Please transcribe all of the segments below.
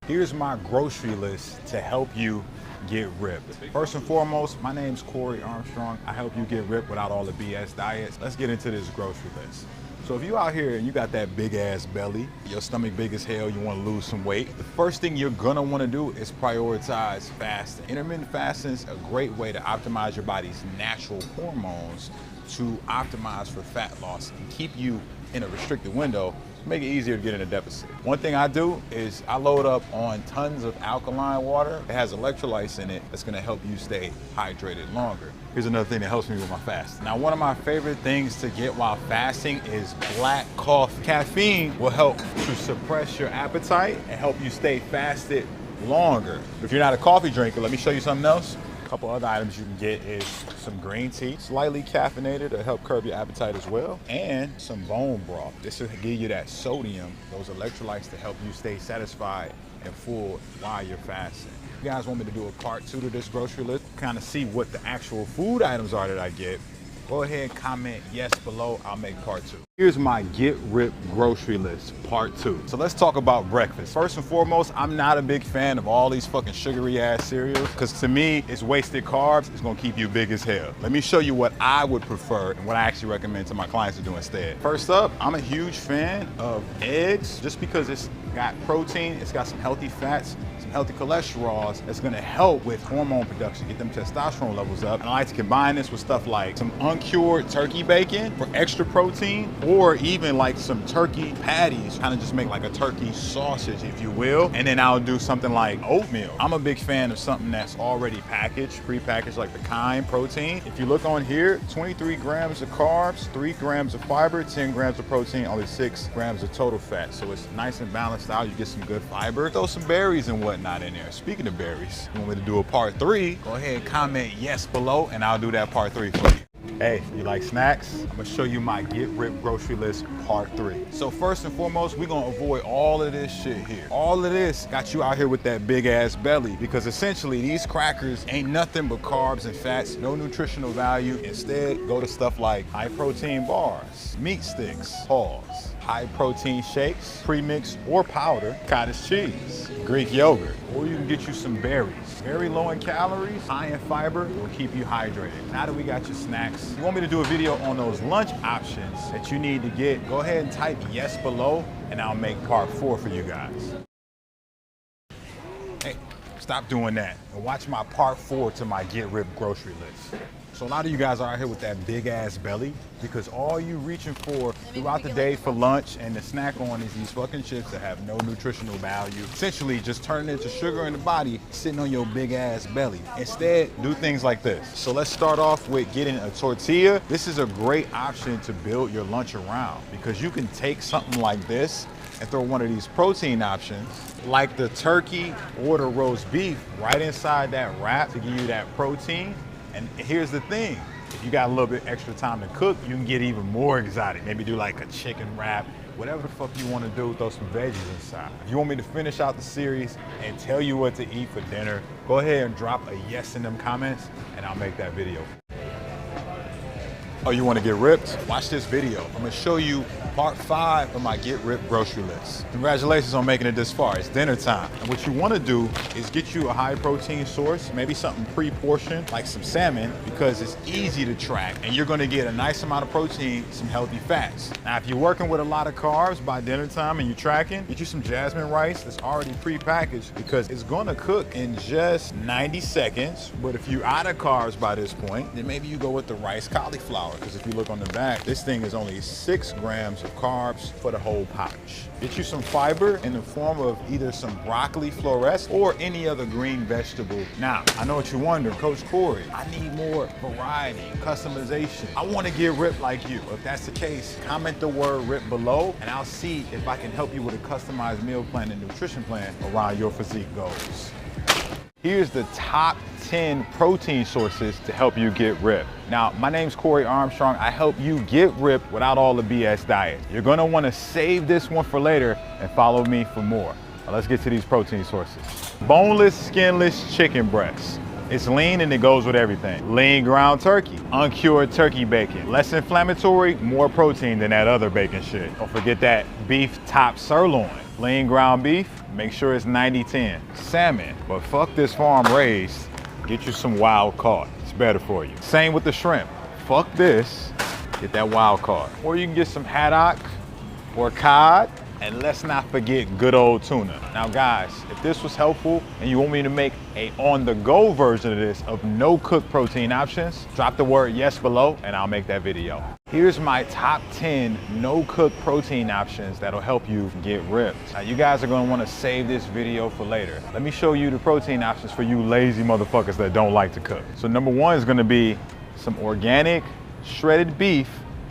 Here's my grocery list to help you get ripped. First and foremost, my name's Corey Armstrong. I help you get ripped without all the BS diets. Let's get into this grocery list. So if you out here and you got that big ass belly, your stomach big as hell, you wanna lose some weight, the first thing you're gonna wanna do is prioritize fasting. Intermittent fasting is a great way to optimize your body's natural hormones to optimize for fat loss and keep you in a restricted window, make it easier to get in a deficit. One thing I do is I load up on tons of alkaline water. It has electrolytes in it that's gonna help you stay hydrated longer. Here's another thing that helps me with my fast. Now, one of my favorite things to get while fasting is black coffee. Caffeine will help to suppress your appetite and help you stay fasted longer. If you're not a coffee drinker, let me show you something else. A couple other items you can get is some green tea, slightly caffeinated to help curb your appetite as well, and some bone broth. This will give you that sodium, those electrolytes to help you stay satisfied and full while you're fasting. If you guys want me to do a part 2 to this grocery list, kind of see what the actual food items are that I get, go ahead and comment yes below, I'll make part 2. Here's my get ripped grocery list, part 2. So let's talk about breakfast. First and foremost, I'm not a big fan of all these fucking sugary ass cereals, because to me, it's wasted carbs, it's gonna keep you big as hell. Let me show you what I would prefer and what I actually recommend to my clients to do instead. First up, I'm a huge fan of eggs, just because it's got protein, it's got some healthy fats, some healthy cholesterols that's gonna help with hormone production, get them testosterone levels up. And I like to combine this with stuff like some uncured turkey bacon for extra protein, or even like some turkey patties, kind of just make like a turkey sausage, if you will. And then I'll do something like oatmeal. I'm a big fan of something that's already packaged, pre-packaged, like the Kind protein. If you look on here, 23 grams of carbs, 3 grams of fiber, 10 grams of protein, only 6 grams of total fat. So it's nice and balanced out. You get some good fiber. Throw some berries and whatnot in there. Speaking of berries, you want me to do a part 3, go ahead and comment yes below and I'll do that part 3 for you. Hey, you like snacks? I'm gonna show you my get ripped grocery list part 3. So first and foremost, we're gonna avoid all of this shit here. All of this got you out here with that big ass belly, because essentially these crackers ain't nothing but carbs and fats, no nutritional value. Instead, go to stuff like high protein bars, meat sticks, pause, high protein shakes, pre-mixed or powder, cottage cheese, Greek yogurt, or you can get you some berries. Very low in calories, high in fiber, will keep you hydrated. Now that we got your snacks, you want me to do a video on those lunch options that you need to get, go ahead and type yes below and I'll make part 4 for you guys. Hey, stop doing that and watch my part 4 to my get ripped grocery list. So a lot of you guys are out here with that big ass belly because all you reaching for throughout the day for lunch and to snack on is these fucking chips that have no nutritional value. Essentially just turning into sugar in the body, sitting on your big ass belly. Instead, do things like this. So let's start off with getting a tortilla. This is a great option to build your lunch around because you can take something like this and throw one of these protein options like the turkey or the roast beef right inside that wrap to give you that protein. And here's the thing, if you got a little bit extra time to cook, you can get even more exotic. Maybe do like a chicken wrap, whatever the fuck you want to do, throw some veggies inside. If you want me to finish out the series and tell you what to eat for dinner, go ahead and drop a yes in them comments and I'll make that video. Oh, you want to get ripped? Watch this video. I'm going to show you part 5 of my get ripped grocery list. Congratulations on making it this far. It's dinner time. And what you want to do is get you a high protein source, maybe something pre-portioned like some salmon, because it's easy to track and you're going to get a nice amount of protein, some healthy fats. Now, if you're working with a lot of carbs by dinner time and you're tracking, get you some jasmine rice that's already pre-packaged because it's going to cook in just 90 seconds. But if you're out of carbs by this point, then maybe you go with the rice cauliflower. Because if you look on the back, this thing is only 6 grams of carbs for the whole pouch. Get you some fiber in the form of either some broccoli florets or any other green vegetable. Now, I know what you're wondering, Coach Corey, I need more variety, customization. I want to get ripped like you. If that's the case, comment the word ripped below and I'll see if I can help you with a customized meal plan and nutrition plan around your physique goals. Here's the top 10 protein sources to help you get ripped. Now, my name's Corey Armstrong. I help you get ripped without all the BS diet. You're gonna wanna save this one for later and follow me for more. Now, let's get to these protein sources. Boneless, skinless chicken breasts. It's lean and it goes with everything. Lean ground turkey, uncured turkey bacon. Less inflammatory, more protein than that other bacon shit. Don't forget that beef top sirloin. Lean ground beef, make sure it's 90-10. Salmon, but fuck this farm raised. Get you some wild caught. It's better for you. Same with the shrimp. Fuck this, get that wild caught. Or you can get some haddock or cod, and let's not forget good old tuna. Now guys, if this was helpful and you want me to make a on-the-go version of this of no-cook protein options, drop the word yes below and I'll make that video. Here's my top 10 no-cook protein options that'll help you get ripped. Now you guys are gonna wanna save this video for later. Let me show you the protein options for you lazy motherfuckers that don't like to cook. So number one is gonna be some organic shredded beef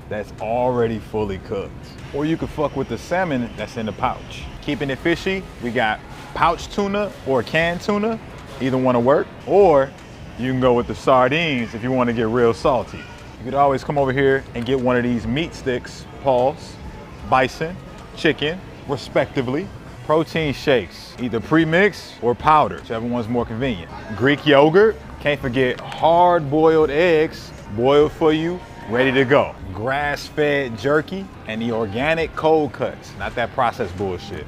that's already fully cooked. Or you could fuck with the salmon that's in the pouch. Keeping it fishy, we got pouch tuna or canned tuna, either one will work. Or you can go with the sardines if you want to get real salty. You could always come over here and get one of these meat sticks, paws, bison, chicken, respectively. Protein shakes, either pre-mixed or powdered, whichever one's more convenient. Greek yogurt, can't forget hard-boiled eggs, boiled for you, ready to go. Grass-fed jerky and the organic cold cuts, not that processed bullshit.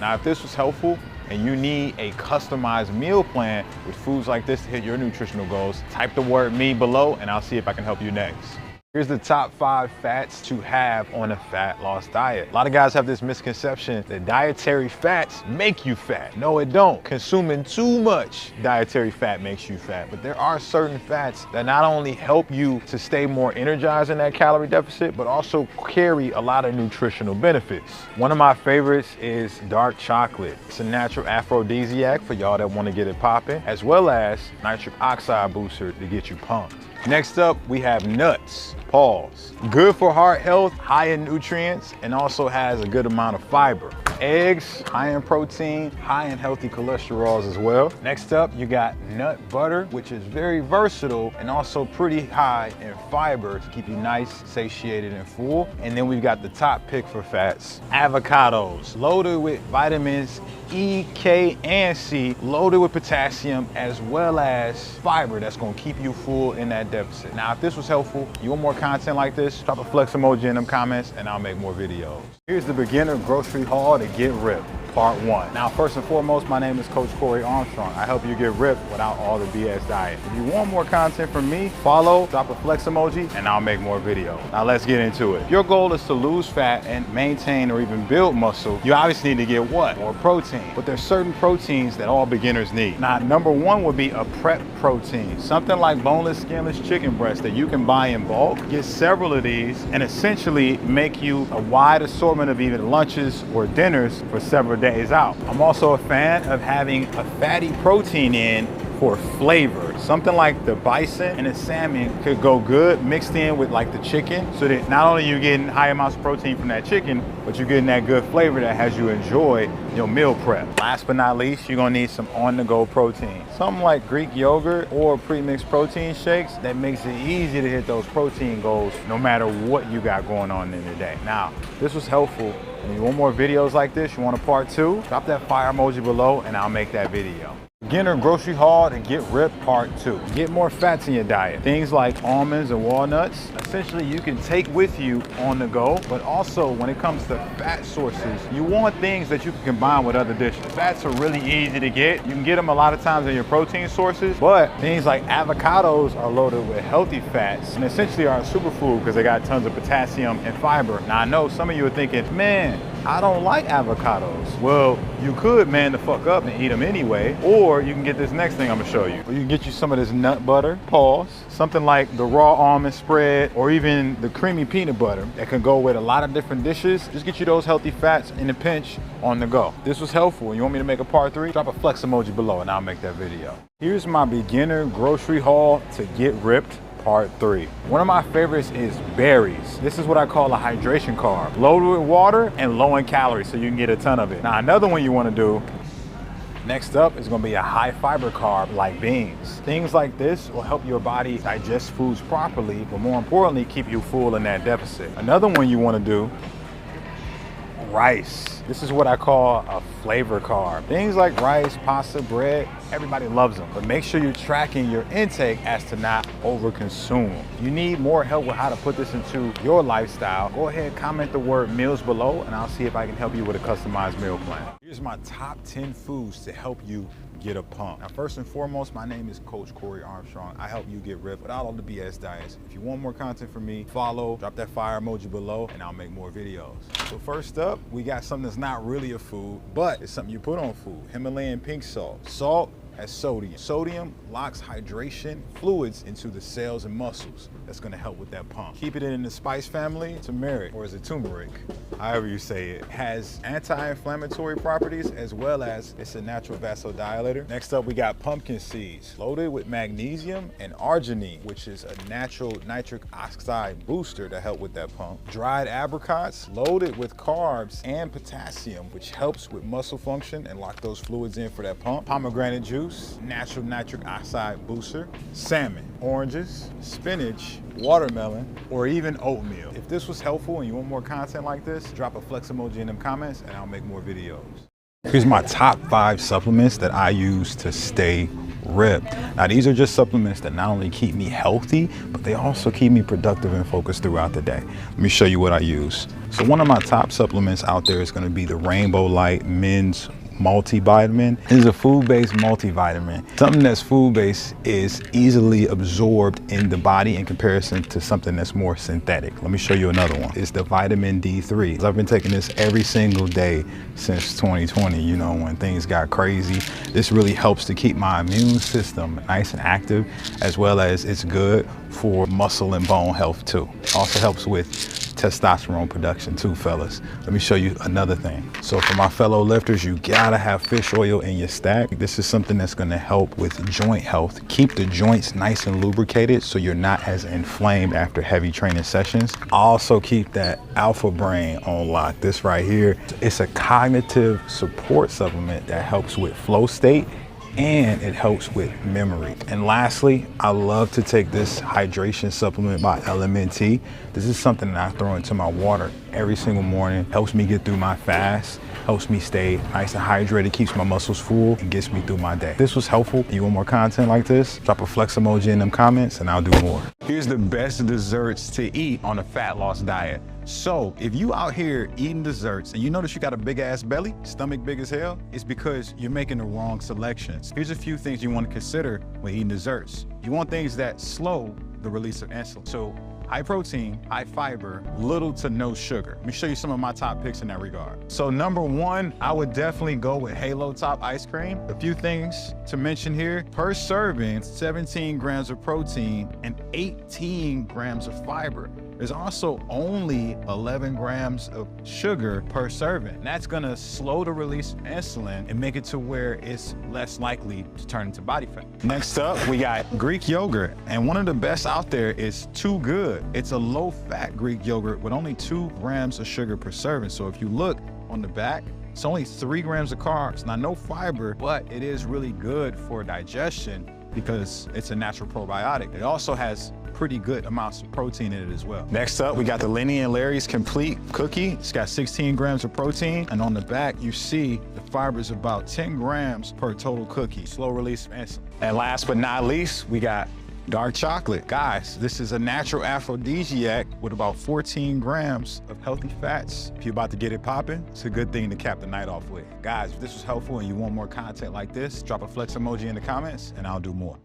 Now, if this was helpful and you need a customized meal plan with foods like this to hit your nutritional goals, type the word me below and I'll see if I can help you next. Here's the top 5 fats to have on a fat loss diet. A lot of guys have this misconception that dietary fats make you fat. No, it don't. Consuming too much dietary fat makes you fat, but there are certain fats that not only help you to stay more energized in that calorie deficit, but also carry a lot of nutritional benefits. One of my favorites is dark chocolate. It's a natural aphrodisiac for y'all that want to get it popping, as well as nitric oxide booster to get you pumped. Next up, we have nuts. Pause. Good for heart health, high in nutrients, and also has a good amount of fiber. Eggs, high in protein, high in healthy cholesterols as well. Next up, you got nut butter, which is very versatile and also pretty high in fiber to keep you nice, satiated, and full. And then we've got the top pick for fats, avocados, loaded with vitamins E, K, and C, loaded with potassium, as well as fiber that's gonna keep you full in that deficit. Now, if this was helpful, you want more content like this, drop a flex emoji in them comments and I'll make more videos. Here's the beginner grocery haul to get ripped. Part 1. Now, first and foremost, my name is Coach Corey Armstrong. I help you get ripped without all the BS diet. If you want more content from me, follow, drop a flex emoji, and I'll make more videos. Now, let's get into it. If your goal is to lose fat and maintain or even build muscle, you obviously need to get what? More protein. But there's certain proteins that all beginners need. Now, number one would be a prep protein. Something like boneless, skinless chicken breast that you can buy in bulk. Get several of these and essentially make you a wide assortment of even lunches or dinners for several days out. I'm also a fan of having a fatty protein in for flavor. Something like the bison and the salmon could go good mixed in with like the chicken, so that not only you're getting high amounts of protein from that chicken, but you're getting that good flavor that has you enjoy your meal prep. Last but not least, you're gonna need some on-the-go protein. Something like Greek yogurt or pre-mixed protein shakes that makes it easy to hit those protein goals no matter what you got going on in the day. Now, this was helpful. If you want more videos like this, you want a part 2, drop that fire emoji below and I'll make that video. Beginner grocery haul to get ripped part 2. Get more fats in your diet. Things like almonds and walnuts, essentially you can take with you on the go, but also when it comes to fat sources, you want things that you can combine with other dishes. Fats are really easy to get. You can get them a lot of times in your protein sources, but things like avocados are loaded with healthy fats and essentially are a superfood because they got tons of potassium and fiber. Now I know some of you are thinking, man, I don't like avocados. Well, you could man the fuck up and eat them anyway, or you can get this next thing I'm gonna show you. Or you can get you some of this nut butter, pause, something like the raw almond spread, or even the creamy peanut butter that can go with a lot of different dishes. Just get you those healthy fats in a pinch on the go. This was helpful. You want me to make a part 3? Drop a flex emoji below and I'll make that video. Here's my beginner grocery haul to get ripped. Part 3. One of my favorites is berries. This is what I call a hydration carb. Loaded with water and low in calories so you can get a ton of it. Now another one you want to do, next up is going to be a high fiber carb like beans. Things like this will help your body digest foods properly, but more importantly, keep you full in that deficit. Another one you want to do, rice. this. This is what I call a flavor carb. Things like rice, pasta, bread, everybody loves them. But make sure you're tracking your intake as to not overconsume. If you need more help with how to put this into your lifestyle, go ahead, comment the word meals below, and I'll see if I can help you with a customized meal plan. Here's my top 10 foods to help you get a pump. Now, first and foremost, my name is Coach Corey Armstrong. I help you get ripped without all the BS diets. If you want more content from me, follow, drop that fire emoji below, and I'll make more videos. So first up, we got something that's not really a food, but it's something you put on food. Himalayan pink salt. Salt has sodium. Sodium locks hydration fluids into the cells and muscles. That's gonna help with that pump. Keep it in the spice family. Turmeric, or is it turmeric? However you say it. Has anti-inflammatory properties as well as it's a natural vasodilator. Next up, we got pumpkin seeds, loaded with magnesium and arginine, which is a natural nitric oxide booster to help with that pump. Dried apricots, loaded with carbs and potassium, which helps with muscle function and lock those fluids in for that pump. Pomegranate juice, natural nitric oxide booster. Salmon, oranges, spinach, watermelon, or even oatmeal. If this was helpful and you want more content like this, drop a flex emoji in them comments and I'll make more videos. Here's my top 5 supplements that I use to stay ripped. Now, these are just supplements that not only keep me healthy, but they also keep me productive and focused throughout the day. Let me show you what I use. So one of my top supplements out there is going to be the Rainbow Light Men's multivitamin. It is a food-based multivitamin. Something that's food-based is easily absorbed in the body in comparison to something that's more synthetic. Let me show you another one. It's the vitamin D3. I've been taking this every single day since 2020, you know, when things got crazy. This really helps to keep my immune system nice and active, as well as it's good for muscle and bone health too. Also helps with testosterone production too, fellas. Let me show you another thing. So for my fellow lifters, you gotta have fish oil in your stack. This is something that's gonna help with joint health. Keep the joints nice and lubricated so you're not as inflamed after heavy training sessions. Also keep that alpha brain on lock. This right here, it's a cognitive support supplement that helps with flow state and it helps with memory. And lastly, I love to take this hydration supplement by LMNT. This is something that I throw into my water every single morning. Helps me get through my fast, helps me stay nice and hydrated, keeps my muscles full, and gets me through my day. If this was helpful, you want more content like this, drop a flex emoji in them comments and I'll do more. Here's the best desserts to eat on a fat loss diet. So if you out here eating desserts and you notice you got a big ass belly, stomach big as hell, it's because you're making the wrong selections. Here's a few things you want to consider when eating desserts. You want things that slow the release of insulin. So high protein, high fiber, little to no sugar. Let me show you some of my top picks in that regard. So number 1, I would definitely go with Halo Top ice cream. A few things to mention here. Per serving, 17 grams of protein and 18 grams of fiber. There's also only 11 grams of sugar per serving. And that's gonna slow the release of insulin and make it to where it's less likely to turn into body fat. Next up, we got Greek yogurt. And one of the best out there is Too Good. It's a low-fat Greek yogurt with only 2 grams of sugar per serving. So if you look on the back, it's only 3 grams of carbs. Now, no fiber, but it is really good for digestion because it's a natural probiotic. It also has pretty good amounts of protein in it as well. Next up, we got the Lenny and Larry's Complete Cookie. It's got 16 grams of protein, and on the back, you see the fiber is about 10 grams per total cookie. Slow release of insulin. And last but not least, we got dark chocolate. Guys, this is a natural aphrodisiac with about 14 grams of healthy fats. If you're about to get it popping, it's a good thing to cap the night off with. Guys, if this was helpful and you want more content like this, drop a flex emoji in the comments and I'll do more.